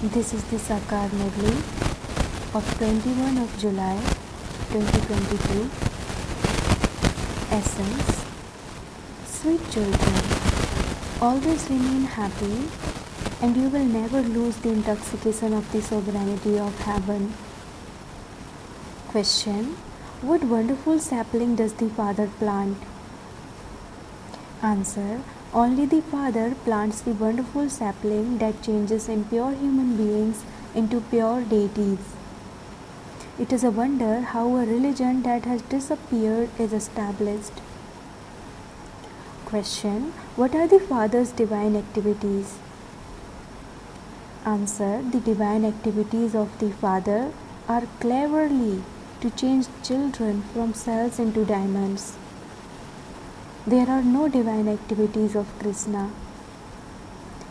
This is the Sakar Murli of 21 of July 2022. Essence. Sweet children, always remain happy and you will never lose the intoxication of the sovereignty of heaven. Question. What wonderful sapling does the Father plant? Answer. Only the Father plants the wonderful sapling that changes impure human beings into pure deities. It is a wonder how a religion that has disappeared is established. Question. What are the Father's divine activities? Answer. The divine activities of the Father are cleverly to change children from cells into diamonds. There are no divine activities of Krishna.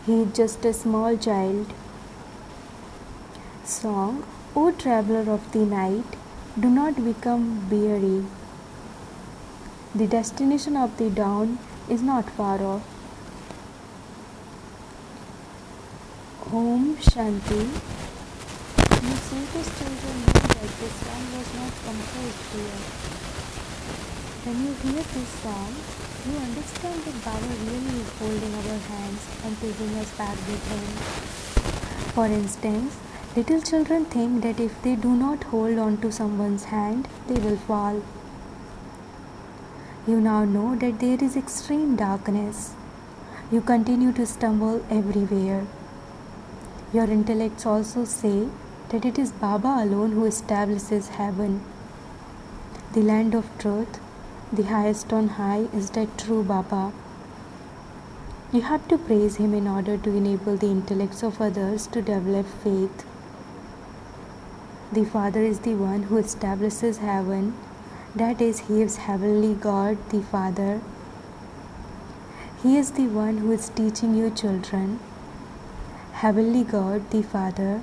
He is just a small child. Song. O traveler of the night, do not become weary. The destination of the dawn is not far off. Om Shanti. You sweetest children know that this song was not composed here. When you hear this song, you understand that Baba really is holding our hands and taking us back with him. For instance, little children think that if they do not hold on to someone's hand, they will fall. You now know that there is extreme darkness. You continue to stumble everywhere. Your intellects also say that it is Baba alone who establishes heaven. The land of truth, the highest on high, is that true Baba. You have to praise him in order to enable the intellects of others to develop faith. The Father is the one who establishes heaven, that is, he is heavenly God, the Father. He is the one who is teaching you children. Heavenly God, the Father,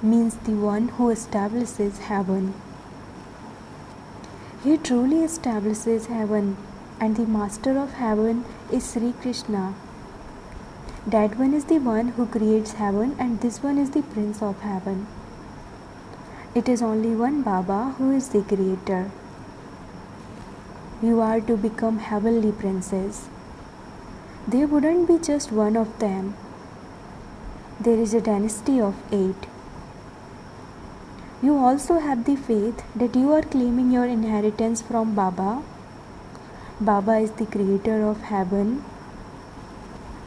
means the one who establishes heaven. He truly establishes heaven, and the Master of heaven is Sri Krishna. That one is the one who creates heaven, and this one is the Prince of heaven. It is only one Baba who is the creator. You are to become heavenly princes. There wouldn't be just one of them. There is a dynasty of 8. You also have the faith that you are claiming your inheritance from Baba. Baba is the creator of heaven.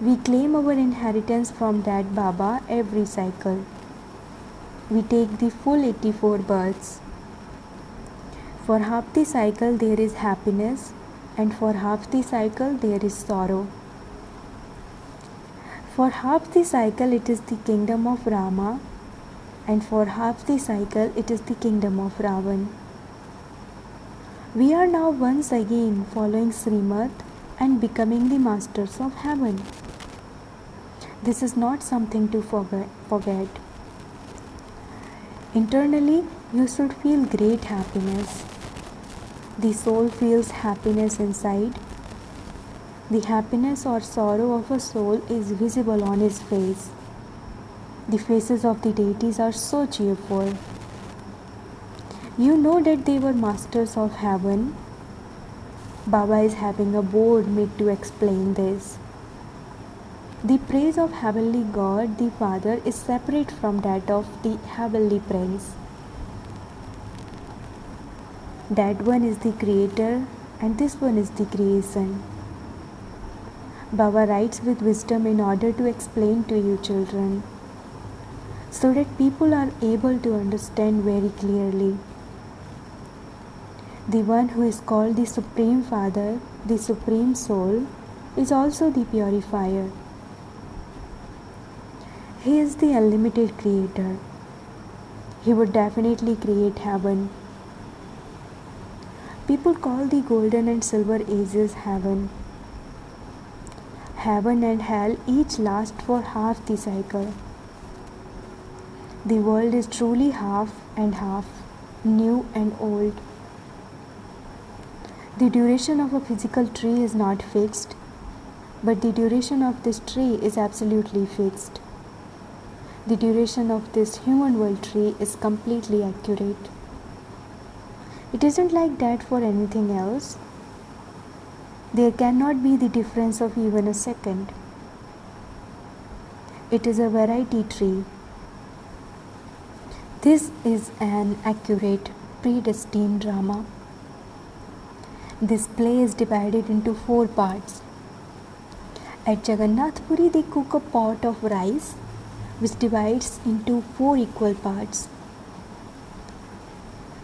We claim our inheritance from that Baba every cycle. We take the full 84 births. For half the cycle there is happiness, and for half the cycle there is sorrow. For half the cycle it is the kingdom of Rama, and for half the cycle it is the kingdom of Ravan. We are now once again following Srimad and becoming the masters of heaven. This is not something to forget. Internally, you should feel great happiness. The soul feels happiness inside. The happiness or sorrow of a soul is visible on his face. The faces of the deities are so cheerful. You know that they were masters of heaven. Baba is having a board made to explain this. The praise of Heavenly God, the Father, is separate from that of the Heavenly Prince. That one is the creator and this one is the creation. Baba writes with wisdom in order to explain to you children, so that people are able to understand very clearly. The one who is called the Supreme Father, the Supreme Soul, is also the purifier. He is the unlimited creator. He would definitely create heaven. People call the golden and silver ages heaven. Heaven and hell each last for half the cycle. The world is truly half and half, new and old. The duration of a physical tree is not fixed, but the duration of this tree is absolutely fixed. The duration of this human world tree is completely accurate. It isn't like that for anything else. There cannot be the difference of even a second. It is a variety tree. This is an accurate, predestined drama. This play is divided into 4 parts. At Jagannath Puri, they cook a pot of rice which divides into 4 equal parts.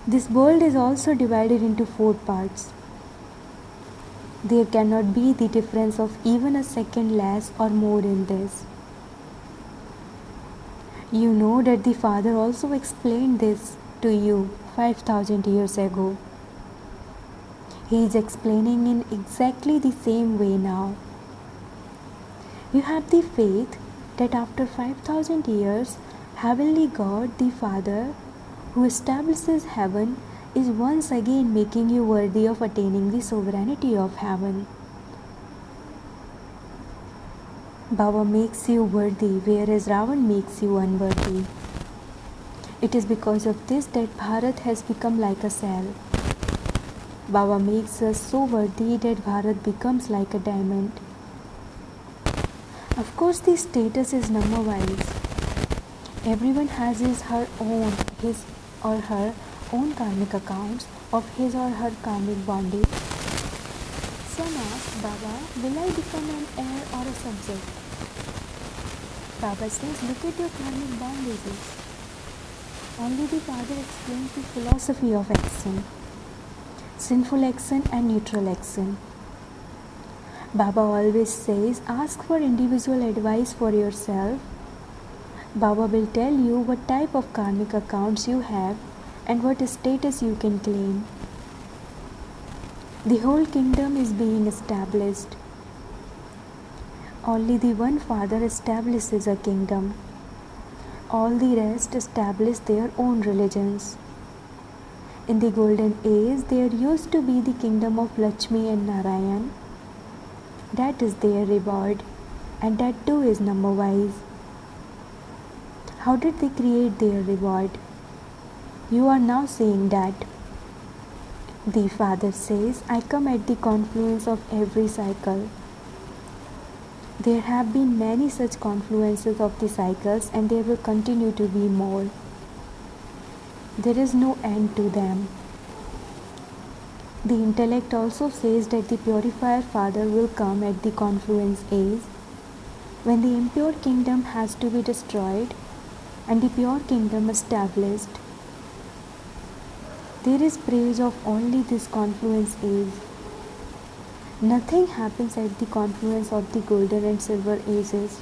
This world is also divided into 4 parts. There cannot be the difference of even a second less or more in this. You know that the Father also explained this to you 5,000 years ago. He is explaining in exactly the same way now. You have the faith that after 5,000 years, Heavenly God, the Father, who establishes heaven, is once again making you worthy of attaining the sovereignty of heaven. Baba makes you worthy, whereas Ravan makes you unworthy. It is because of this that Bharat has become like a cell. Baba makes us so worthy that Bharat becomes like a diamond. Of course, the status is number-wise. Everyone has his or her own karmic accounts of his or her karmic bondage. Some ask, Baba, will I become an heir or a subject? Baba says, look at your karmic bondages. Only the Father explains the philosophy of action, sinful action and neutral action. Baba always says, ask for individual advice for yourself. Baba will tell you what type of karmic accounts you have and what status you can claim. The whole kingdom is being established. Only the one Father establishes a kingdom. All the rest establish their own religions. In the golden age, there used to be the kingdom of Lakshmi and Narayan. That is their reward, and that too is number-wise. How did they create their reward? You are now seeing that. The Father says, I come at the confluence of every cycle. There have been many such confluences of the cycles, and there will continue to be more. There is no end to them. The intellect also says that the purifier Father will come at the confluence age, when the impure kingdom has to be destroyed and the pure kingdom established. There is praise of only this confluence age. Nothing happens at the confluence of the golden and silver ages.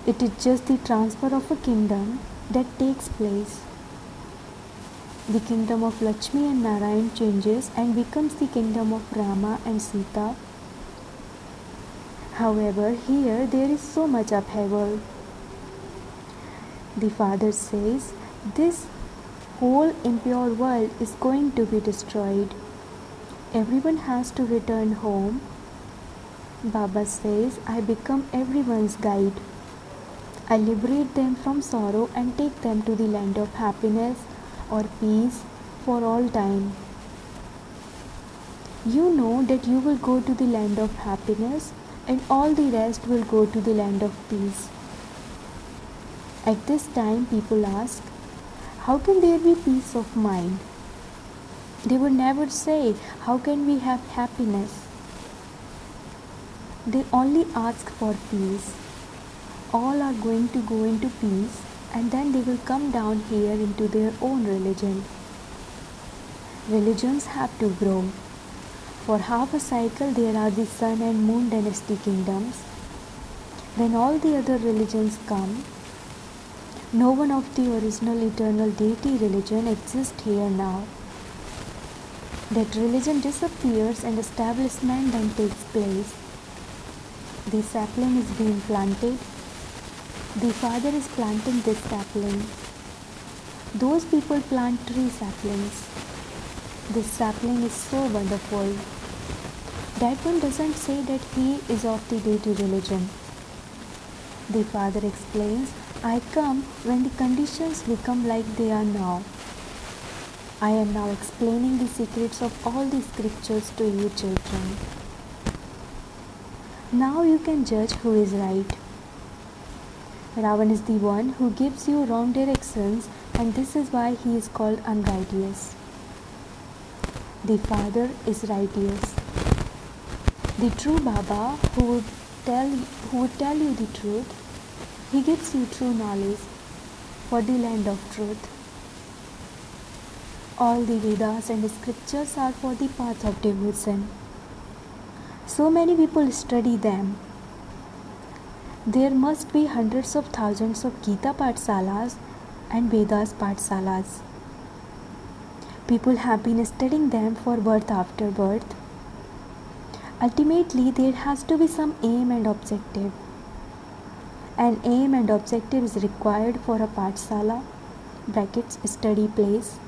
It is just the transfer of a kingdom that takes place. The kingdom of Lakshmi and Narayan changes and becomes the kingdom of Rama and Sita. However, here there is so much upheaval. The Father says, this whole impure world is going to be destroyed. Everyone has to return home. Baba says, I become everyone's guide. I liberate them from sorrow and take them to the land of happiness or peace for all time. You know that you will go to the land of happiness and all the rest will go to the land of peace. At this time, people ask, how can there be peace of mind? They would never say, how can we have happiness? They only ask for peace. All are going to go into peace, and then they will come down here into their own religion. Religions have to grow. For half a cycle there are the sun and moon dynasty kingdoms. Then all the other religions come. No one of the original eternal deity religion exists here now. That religion disappears and establishment then takes place. The sapling is being planted. The Father is planting this sapling. Those people plant 3 saplings. This sapling is so wonderful. That one doesn't say that he is of the deity religion. The father explains, I come when the conditions become like they are now. I am now explaining the secrets of all the scriptures to you children. Now you can judge who is right. Ravan is the one who gives you wrong directions, and this is why he is called unrighteous. The father is righteous. The true Baba who would tell you the truth, he gives you true knowledge for the land of truth. All the Vedas and scriptures are for the path of devotion. So many people study them. There must be hundreds of thousands of Gita Pathshalas and Vedas Pathshalas. People have been studying them for birth after birth. Ultimately, there has to be some aim and objective. An aim and objective is required for a Pathshala (study place).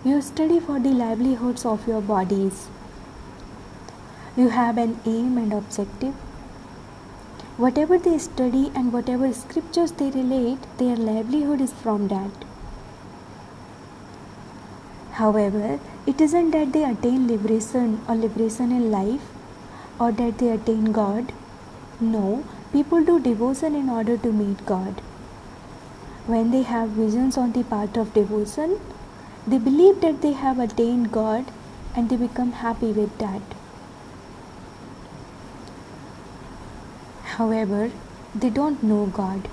You study for the livelihoods of your bodies. You have an aim and objective. Whatever they study and whatever scriptures they relate, their livelihood is from that. However, it isn't that they attain liberation in life or that they attain God. No, people do devotion in order to meet God. When they have visions on the path of devotion, they believe that they have attained God and they become happy with that. However, they don't know God.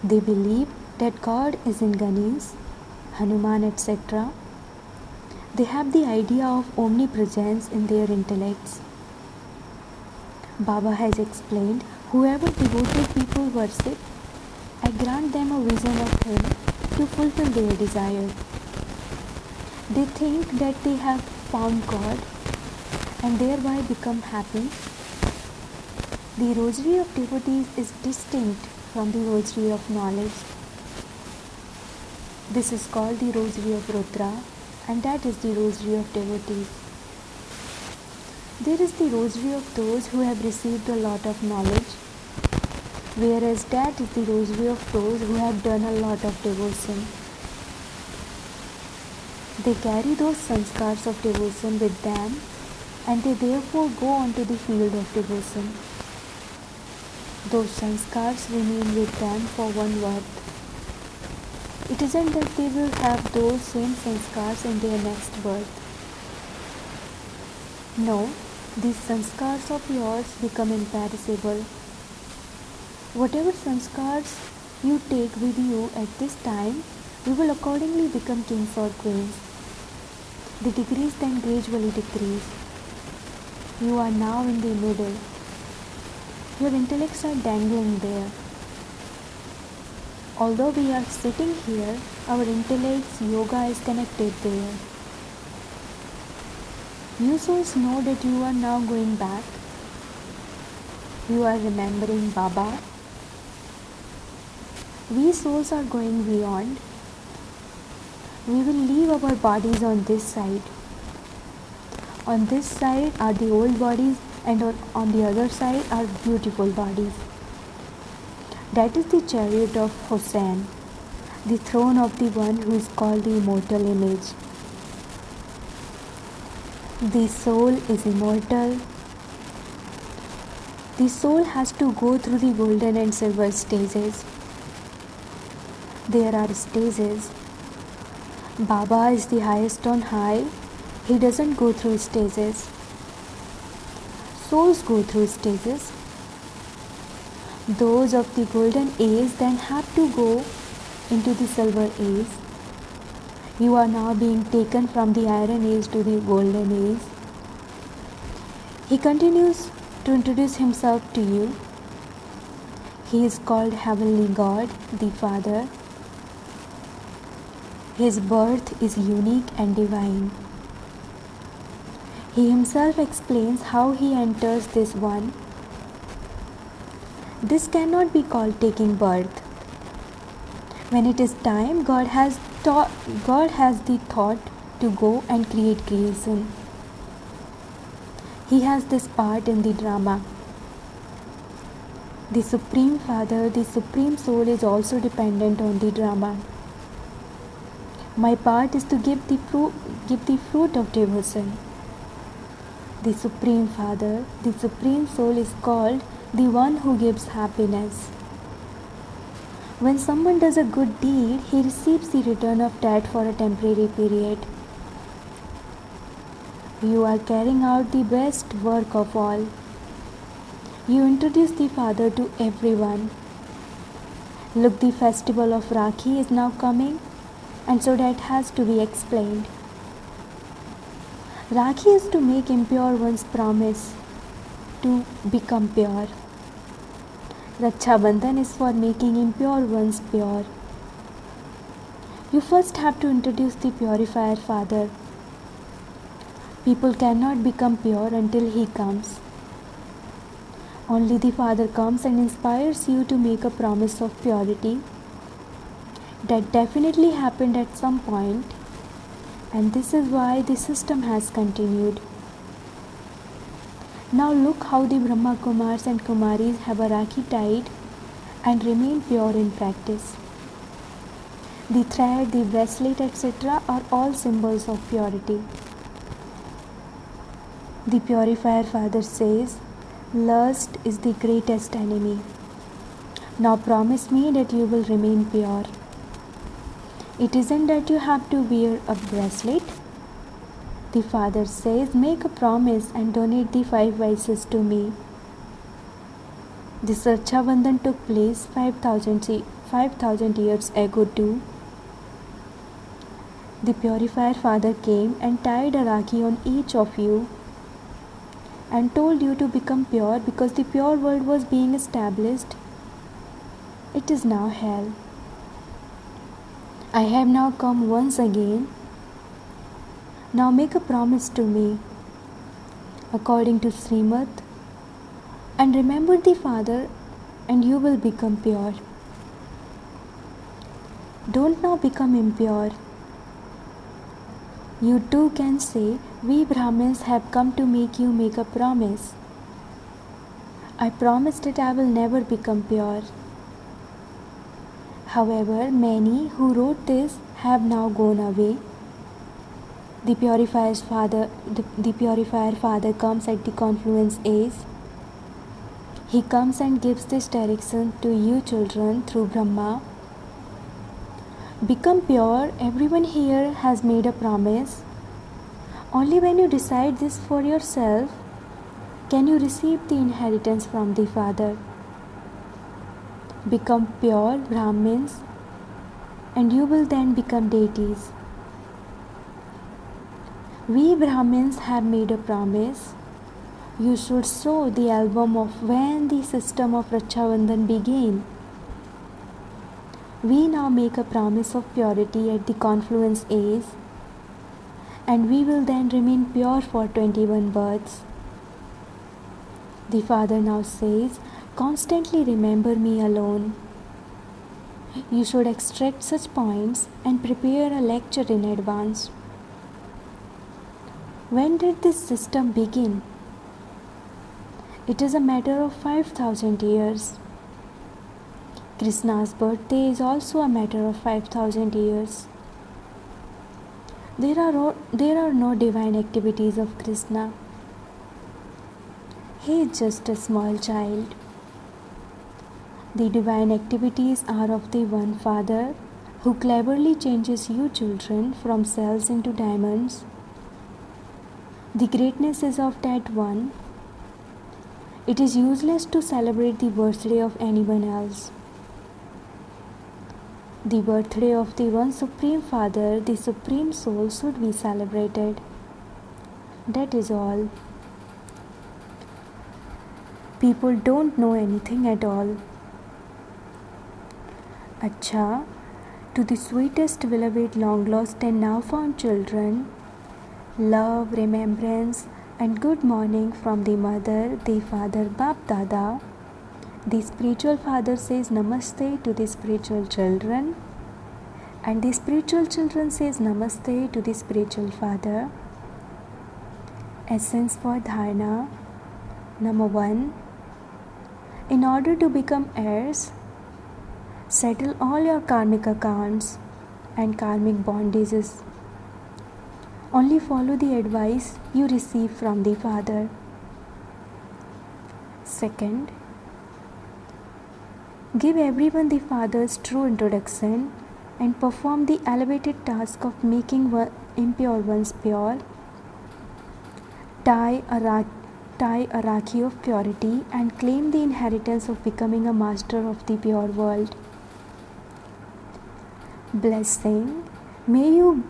They believe that God is in Ganesh, Hanuman, etc. They have the idea of omnipresence in their intellects. Baba has explained, whoever devoted people worship, I grant them a vision of Him to fulfill their desire. They think that they have found God and thereby become happy. The rosary of devotees is distinct from the rosary of knowledge. This is called the rosary of Rudra, and that is the rosary of devotees. There is the rosary of those who have received a lot of knowledge, whereas that is the rosary of those who have done a lot of devotion. They carry those sanskars of devotion with them, and they therefore go on to the field of devotion. Those sanskars remain with them for one birth. It isn't that they will have those same sanskars in their next birth. No, these sanskars of yours become imperishable. Whatever sanskars you take with you at this time, you will accordingly become kings or queens. The degrees then gradually decrease. You are now in the middle. Your intellects are dangling there. Although we are sitting here, our intellect's yoga is connected there. You souls know that you are now going back. You are remembering Baba. We souls are going beyond. We will leave our bodies on this side. On this side are the old bodies, and on the other side are beautiful bodies. That is the chariot of Hussain, the throne of the one who is called the immortal image. The soul is immortal. The soul has to go through the golden and silver stages. There are stages. Baba is the highest on high. He doesn't go through stages. Souls go through stages. Those of the golden age then have to go into the silver age. You are now being taken from the iron age to the golden age. He continues to introduce himself to you. He is called Heavenly God, the Father. His birth is unique and divine. He himself explains how he enters this one. This cannot be called taking birth. When it is time, God has the thought to go and create creation. He has this part in the drama. The Supreme Father, the Supreme Soul is also dependent on the drama. My part is to give the fruit of devotion. The Supreme Father, the Supreme Soul is called the one who gives happiness. When someone does a good deed, he receives the return of that for a temporary period. You are carrying out the best work of all. You introduce the Father to everyone. Look, the festival of Rakhi is now coming, and so that has to be explained. Rakhi is to make impure ones promise to become pure. Raksha Bandhan is for making impure ones pure. You first have to introduce the purifier Father. People cannot become pure until he comes. Only the Father comes and inspires you to make a promise of purity. That definitely happened at some point, and this is why the system has continued. Now look how the Brahma Kumars and Kumaris have a Rakhi tied and remain pure in practice. The thread, the bracelet, etc. are all symbols of purity. The Purifier Father says, lust is the greatest enemy. Now promise me that you will remain pure. It isn't that you have to wear a bracelet. The Father says, make a promise and donate the 5 vices to me. This Raksha Bandhan took place 5,000 years ago too. The Purifier Father came and tied a Rakhi on each of you and told you to become pure because the pure world was being established. It is now hell. I have now come once again. Now make a promise to me, according to Srimad, and remember the Father, and you will become pure. Don't now become impure. You too can say, we Brahmins have come to make you make a promise. I promise that I will never become pure. However, many who wrote this have now gone away. The Purifier Father comes at the confluence age. He comes and gives this direction to you children through Brahma. Become pure. Everyone here has made a promise. Only when you decide this for yourself can you receive the inheritance from the Father. Become pure Brahmins, and you will then become deities. We Brahmins have made a promise. You should show the album of when the system of Raksha Bandhan began. We now make a promise of purity at the confluence age, and we will then remain pure for 21 births. The Father now says, constantly remember me alone. You should extract such points and prepare a lecture in advance. When did this system begin? It is a matter of 5,000 years. Krishna's birthday is also a matter of 5,000 years. There are no divine activities of Krishna. He is just a small child. The divine activities are of the one Father who cleverly changes you children from cells into diamonds. The greatness is of that one. It is useless to celebrate the birthday of anyone else. The birthday of the one Supreme Father, the Supreme Soul, should be celebrated. That is all. People don't know anything at all. Acha, to the sweetest beloved long lost and now found children, love, remembrance and good morning from the mother, the father, Bap Dada. The spiritual father says namaste to the spiritual children, and the spiritual children says namaste to the spiritual father. Essence for dharana. Number 1. In order to become heirs, settle all your karmic accounts and karmic bondages. Only follow the advice you receive from the Father. Second, give everyone the Father's true introduction and perform the elevated task of making impure ones pure. Tie a Rakhi of purity and claim the inheritance of becoming a master of the pure world. Blessing, may you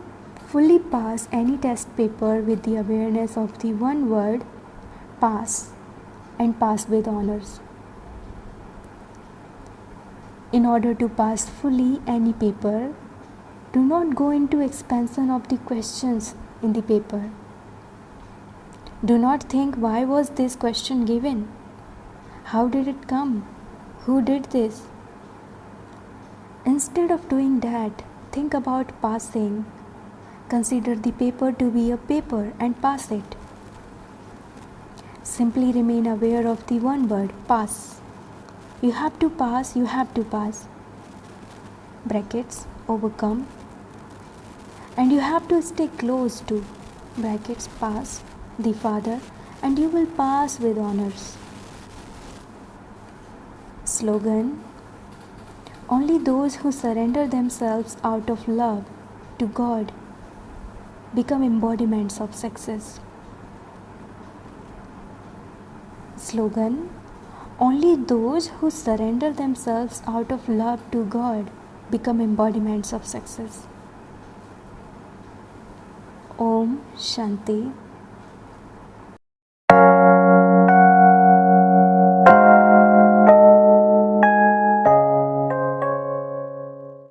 fully pass any test paper with the awareness of the one word, pass, and pass with honors. In order to pass fully any paper, do not go into expansion of the questions in the paper. Do not think, why was this question given? How did it come? Who did this? Instead of doing that, think about passing. Consider the paper to be a paper and pass it. Simply remain aware of the one word, pass. You have to pass, you have to pass. Brackets, overcome. And you have to stay close to, brackets, pass, the Father, and you will pass with honors. Slogan, only those who surrender themselves out of love to God become embodiments of success. Slogan, only those who surrender themselves out of love to God become embodiments of success. Om Shanti.